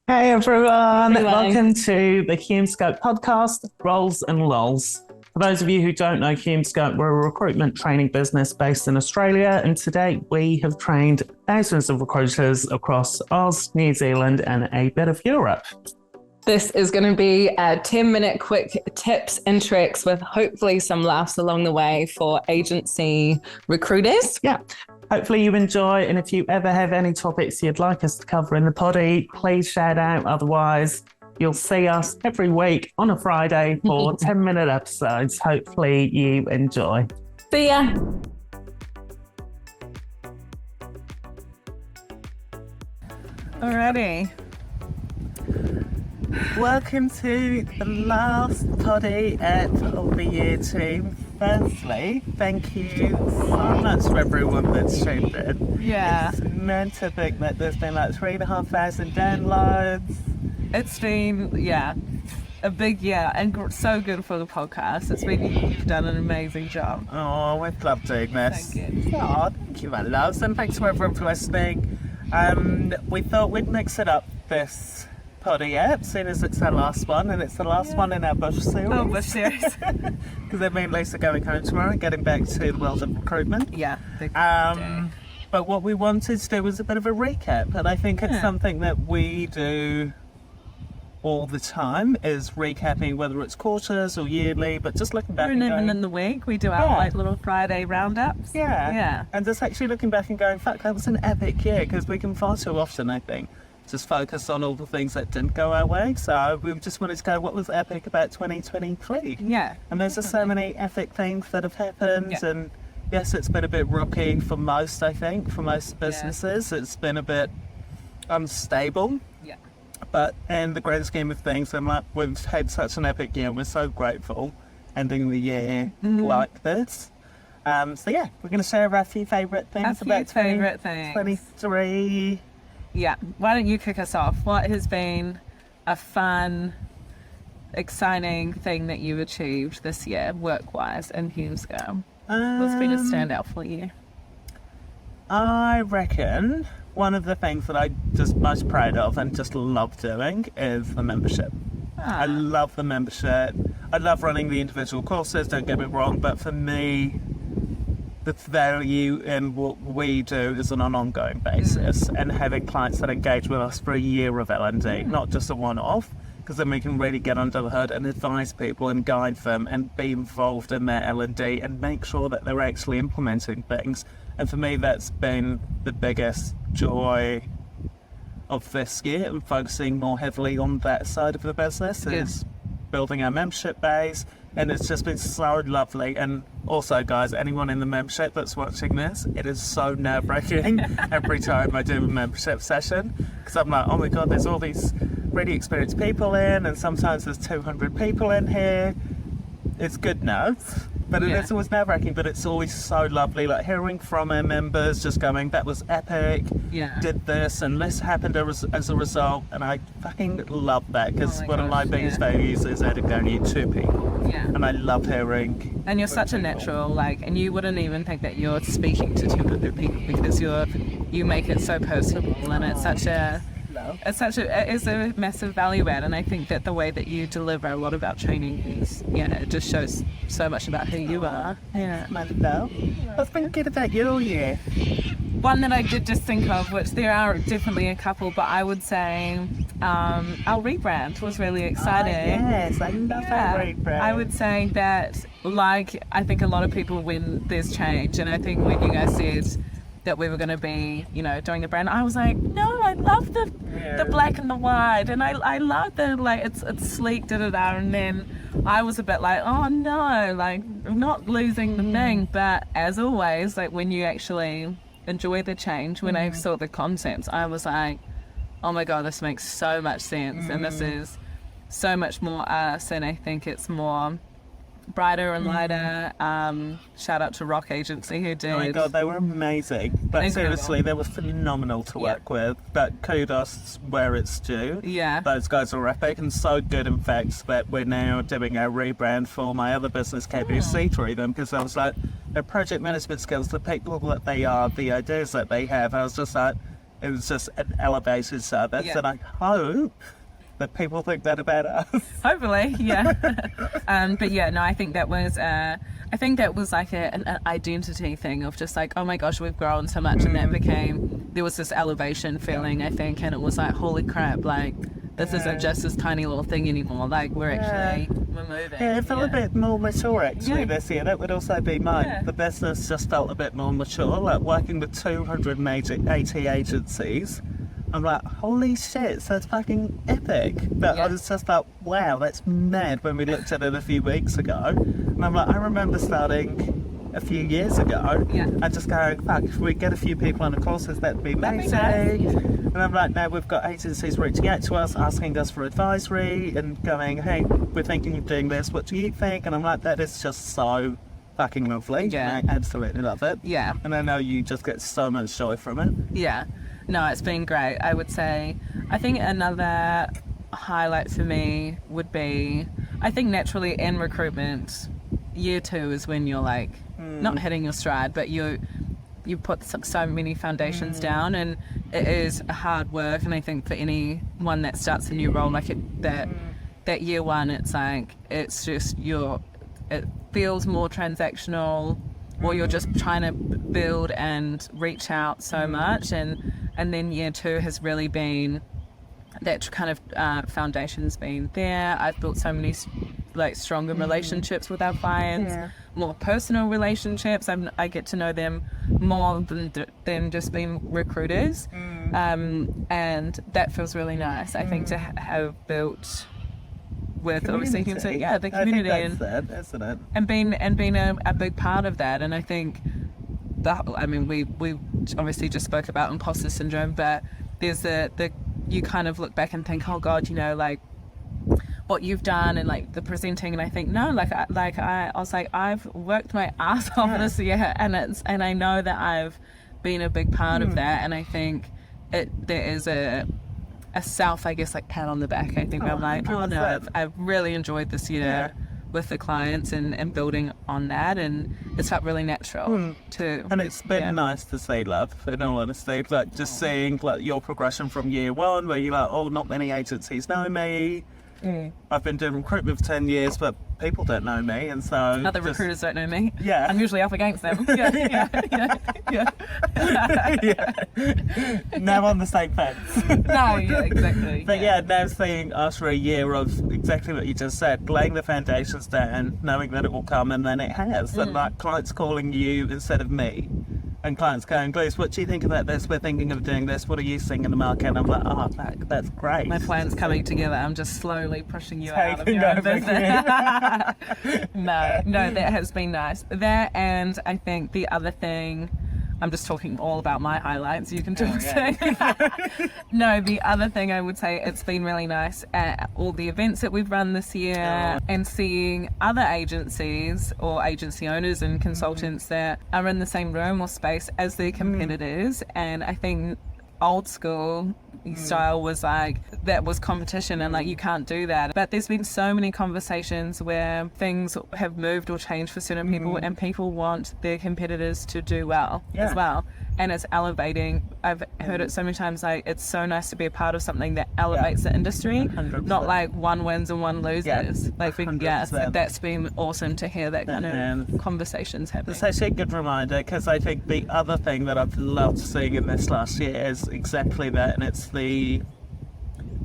Hey everyone, Anyway, welcome to the Hume podcast, Roles and Lols. For those of you who don't know Hume we're a recruitment training business based in Australia, and today we have trained thousands of recruiters across Oz, New Zealand, and a bit of Europe. this is going to be a 10-minute quick tips and tricks with hopefully some laughs along the way for agency recruiters. Yeah, hopefully you enjoy, and if you ever have any topics you'd like us to cover in the poddy, please shout out. Otherwise, you'll see us every week on a Friday for 10-minute episodes. Hopefully you enjoy. See ya. Alrighty. Welcome to the last poddy of the year, team. Firstly, thank you so much for everyone that's tuned in. Yeah. It's meant to think that there's been like 3,500 downloads. It's been, a big year and so good for the podcast. You've done an amazing job. Oh, we've loved doing this. Thank you. Oh, thank you, my loves, and thanks to everyone for listening. We thought we'd mix it up this poddy app, seeing as it's our last one, and it's the last one in our Bush series. Oh, Bush series. Because me and Lisa going home tomorrow and getting back to the world of recruitment. Yeah. But what we wanted to do was a bit of a recap, and I think it's something that we do all the time, is recapping, whether it's quarters or yearly, but just looking back and Even going, in the week, we do our little Friday roundups. yeah, and just actually looking back and going, fuck, that was an epic year, because we can far too often, I think, just focus on all the things that didn't go our way. So we just wanted to go, what was epic about 2023? Yeah. And there's just so many epic things that have happened. Yeah. And yes, it's been a bit rocky for most, I think, for most businesses. It's been a bit unstable. Yeah. But in the grand scheme of things, we've had such an epic year. We're so grateful ending the year like this. So yeah, we're going to share our few favourite things about favourite things. 23. Yeah. Why don't you kick us off? What has been a fun, exciting thing that you've achieved this year, work-wise, in Hume? What's been a standout for you? I reckon one of the things that I just most proud of and just love doing is the membership. I love the membership. I love running the individual courses, don't get me wrong, but for me, the value in what we do is on an ongoing basis, and having clients that engage with us for a year of L&D, not just a one-off, because then we can really get under the hood and advise people and guide them and be involved in their L&D and make sure that they're actually implementing things. And for me, that's been the biggest joy of this year, and focusing more heavily on that side of the business is building our membership base. And it's just been so lovely. And also, guys, anyone in the membership that's watching this, it is so nerve-wracking every time I do a membership session, because I'm like, oh my god, there's all these really experienced people in, and sometimes there's 200 people in here. It's good nerves, but it's always nerve-wracking, but it's always so lovely, like hearing from our members, just going, that was epic, did this, and this happened as a result, and I fucking love that, because one of my biggest values is adding value to people. Yeah. And I love hearing. And you're such a natural, and you wouldn't even think that you're speaking to 200 people, because you make it so personable, and it's a massive value add. And I think that the way that you deliver a lot of our training is, it just shows so much about who you are. Yeah. My love. What's been good about your year? One that I did just think of, which there are definitely a couple, but I would say our rebrand was really exciting. Yes, I love our rebrand. I would say that, I think a lot of people, when there's change, and I think when you guys said that we were going to be, doing the brand, I was like, no, I love the black and the white, and I love the, it's sleek, da-da-da, and then I was a bit like, oh no, I'm not losing the thing, but as always, when you actually enjoy the change, when I saw the concepts, I was like, oh my god, this makes so much sense, and this is so much more us, and I think it's more brighter and lighter. Shout out to Rock Agency who did. Oh my god, they were amazing. But seriously, they were phenomenal to work with. But kudos where it's due. Yeah. Those guys are epic, and so good, in fact, that we're now doing our rebrand for my other business, KBC, through them, because I was like, their project management skills, the people that they are, the ideas that they have, I was just like, It was just an elevated service, Yeah. and I hope that people think that about us. Hopefully, yeah. But yeah, no, I think that was like an identity thing of just like, oh my gosh, we've grown so much, and that became, there was this elevation feeling, I think, and it was like, holy crap, like this isn't just this tiny little thing anymore. Like we're moving. Yeah, it felt a bit more mature actually Yeah. this year. That would also be mine. Yeah. The business just felt a bit more mature, like working with 280 agencies. I'm like, holy shit, so it's fucking epic. But I was just like, wow, that's mad when we looked at it a few weeks ago. And I'm like, I remember starting a few years ago and just going, fuck, if we get a few people on the courses, that'd be amazing. nice. And I'm like, now we've got agencies reaching out to us, asking us for advisory and going, hey, we're thinking of doing this, what do you think? And I'm like, that is just so fucking lovely. Yeah. I absolutely love it. Yeah. And I know you just get so much joy from it. Yeah. No, it's been great. I would say, I think another highlight for me would be, I think naturally in recruitment, year 2 is when you're like, not hitting your stride, but you put so many foundations down, and it is hard work. And I think for anyone that starts a new role, like that year 1, it's like, it's just it feels more transactional, or you're just trying to build and reach out so much, and then year 2 has really been that kind of foundation's been there. I've built so many like stronger relationships with our clients, more personal relationships. I get to know them more than just being recruiters, and that feels really nice. I think to have built with obviously the community, I think that's it, isn't it? and being a big part of that. And I think we obviously just spoke about imposter syndrome, but there's the you kind of look back and think, oh God, you know, like what you've done and like the presenting, and I think no, I was like, I've worked my ass off this year, and I know that I've been a big part of that, and I think there is a self, I guess, like pat on the back. I think I'm like, oh no, I've really enjoyed this year with the clients and building on that, and it's felt really natural to. And it's been nice to see, love, in all honesty, like just seeing like your progression from year 1, where you're like, oh, not many agencies know me. I've been doing recruitment for 10 years, but people don't know me, and so Other recruiters don't know me. Yeah. I'm usually up against them. Yeah. Now on the same fence. No, yeah, exactly. But now seeing after a year of exactly what you just said, laying the foundations down, knowing that it will come, and then it has, and like clients calling you instead of me, and clients going, Glees, what do you think about this? We're thinking of doing this. What are you seeing in the market? And I'm like, oh, that's great. My plan's coming together. I'm just slowly pushing you out of Taking your own over business. No, that has been nice. That, and I think the other thing, I'm just talking all about my highlights. You can talk to. No, the other thing I would say, it's been really nice at all the events that we've run this year, and seeing other agencies or agency owners and consultants that are in the same room or space as their competitors. And I think old school style was like, that was competition, and like you can't do that. But there's been so many conversations where things have moved or changed for certain people, and people want their competitors to do well as well, and it's elevating. I've heard it so many times, like it's so nice to be a part of something that elevates the industry, 100%. not like one wins and one loses. Like 100%. that's been awesome to hear that kind of conversations happening. It's actually a good reminder, because I think the other thing that I've loved seeing in this last year is exactly that, and it's the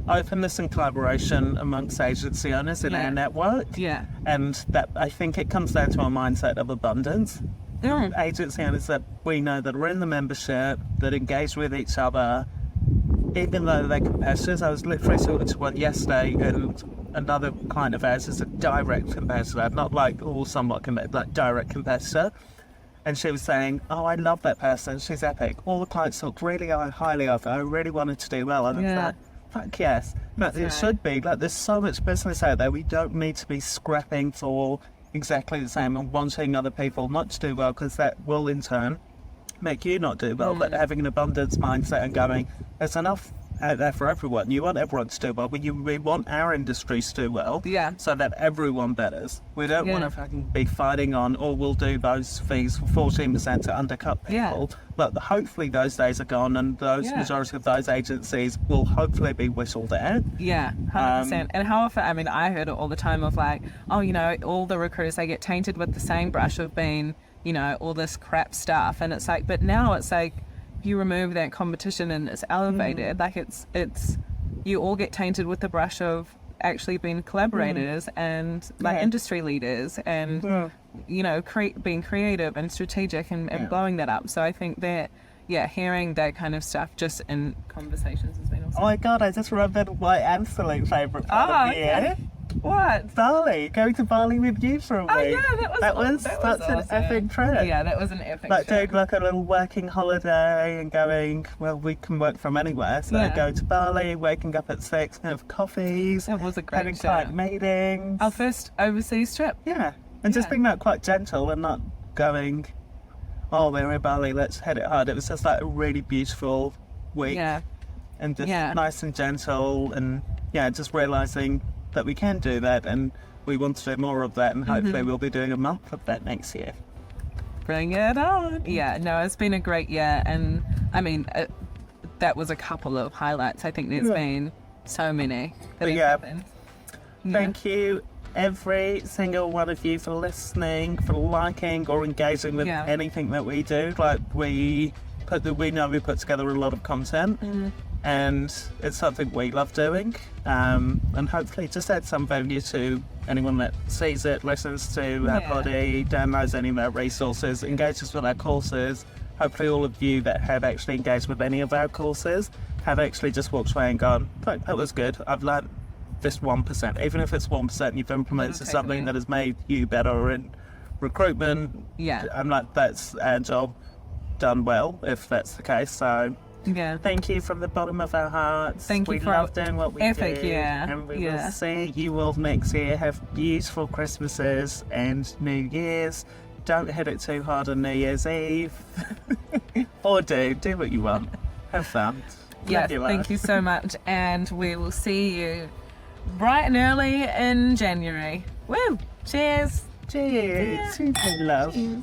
openness and collaboration amongst agency owners in our network. And that, I think it comes down to a mindset of abundance. Agency owners that we know that are in the membership, that engage with each other, even though they're competitors. I was literally talking to one yesterday, and another client of ours is a direct competitor, not like all somewhat competitor, like direct competitor. And she was saying, oh, I love that person, she's epic. All the clients talked really highly of her. I really wanted to do well. And it's like, fuck yes. But it should be. Like, there's so much business out there. We don't need to be scrapping for exactly the same and wanting other people not to do well, because that will in turn make you not do well. But having an abundance mindset and going, there's enough out there for everyone. You want everyone to do well, but we want our industries to do well. Yeah. So that everyone betters. We don't Yeah. want to fucking be fighting on, or we'll do those fees for 14% to undercut people. Yeah. But hopefully those days are gone, and those Yeah. majority of those agencies will hopefully be whistled out. Yeah, 100%. And how often, I mean, I heard it all the time of like, oh, you know, all the recruiters, they get tainted with the same brush of being, you know, all this crap stuff. And it's like, but now it's like, you remove that competition and it's elevated. Like it's, you all get tainted with the brush of actually being collaborators and like Yeah. industry leaders and, you know, being creative and strategic and blowing that up. So I think that, yeah, hearing that kind of stuff just in conversations has been awesome. Oh my god, I just remembered my absolute favourite part of the year. What? Bali, going to Bali with you for a week. Oh yeah, that was such awesome. an epic trip. Yeah, that was an epic Like trip. doing like a little working holiday and going, well, we can work from anywhere. So Yeah. go to Bali, waking up at 6, have coffees, It was a great having trip. client meetings. Our first overseas trip. Yeah, and just Yeah. being like quite gentle and not going, oh, we're in Bali, let's head it hard. It was just like a really beautiful week Yeah. and just Yeah. nice and gentle, and yeah, just realising that we can do that, and we want to do more of that, and hopefully we'll be doing a month of that next year. Bring it on. Yeah, no, it's been a great year. And I mean, that was a couple of highlights. I think there's Yeah. been so many that But have yeah. happened. Thank you, every single one of you, for listening, for liking or engaging with Yeah. anything that we do. Like we know we put together a lot of content, and it's something we love doing. And hopefully, just add some value to anyone that sees it, listens to our Yeah. body, downloads any of our resources, engages with our courses. Hopefully, all of you that have actually engaged with any of our courses have actually just walked away and gone, "Fuck, that was good. I've learned this 1%, even if it's 1%, you've implemented Little something takeaway. that has made you better in recruitment." Yeah. I'm like, that's our job done well, if that's the case. So Yeah. thank you from the bottom of our hearts. Thank you we for love doing what we epic, do. yeah, And we yeah. will see you all next year. Have beautiful Christmases and New Year's. Don't hit it too hard on New Year's Eve. Or do what you want. Have fun. Yeah, Live your thank life. you so much. And we will see you bright and early in January. Woo! Cheers! Cheers. Love. Cheers.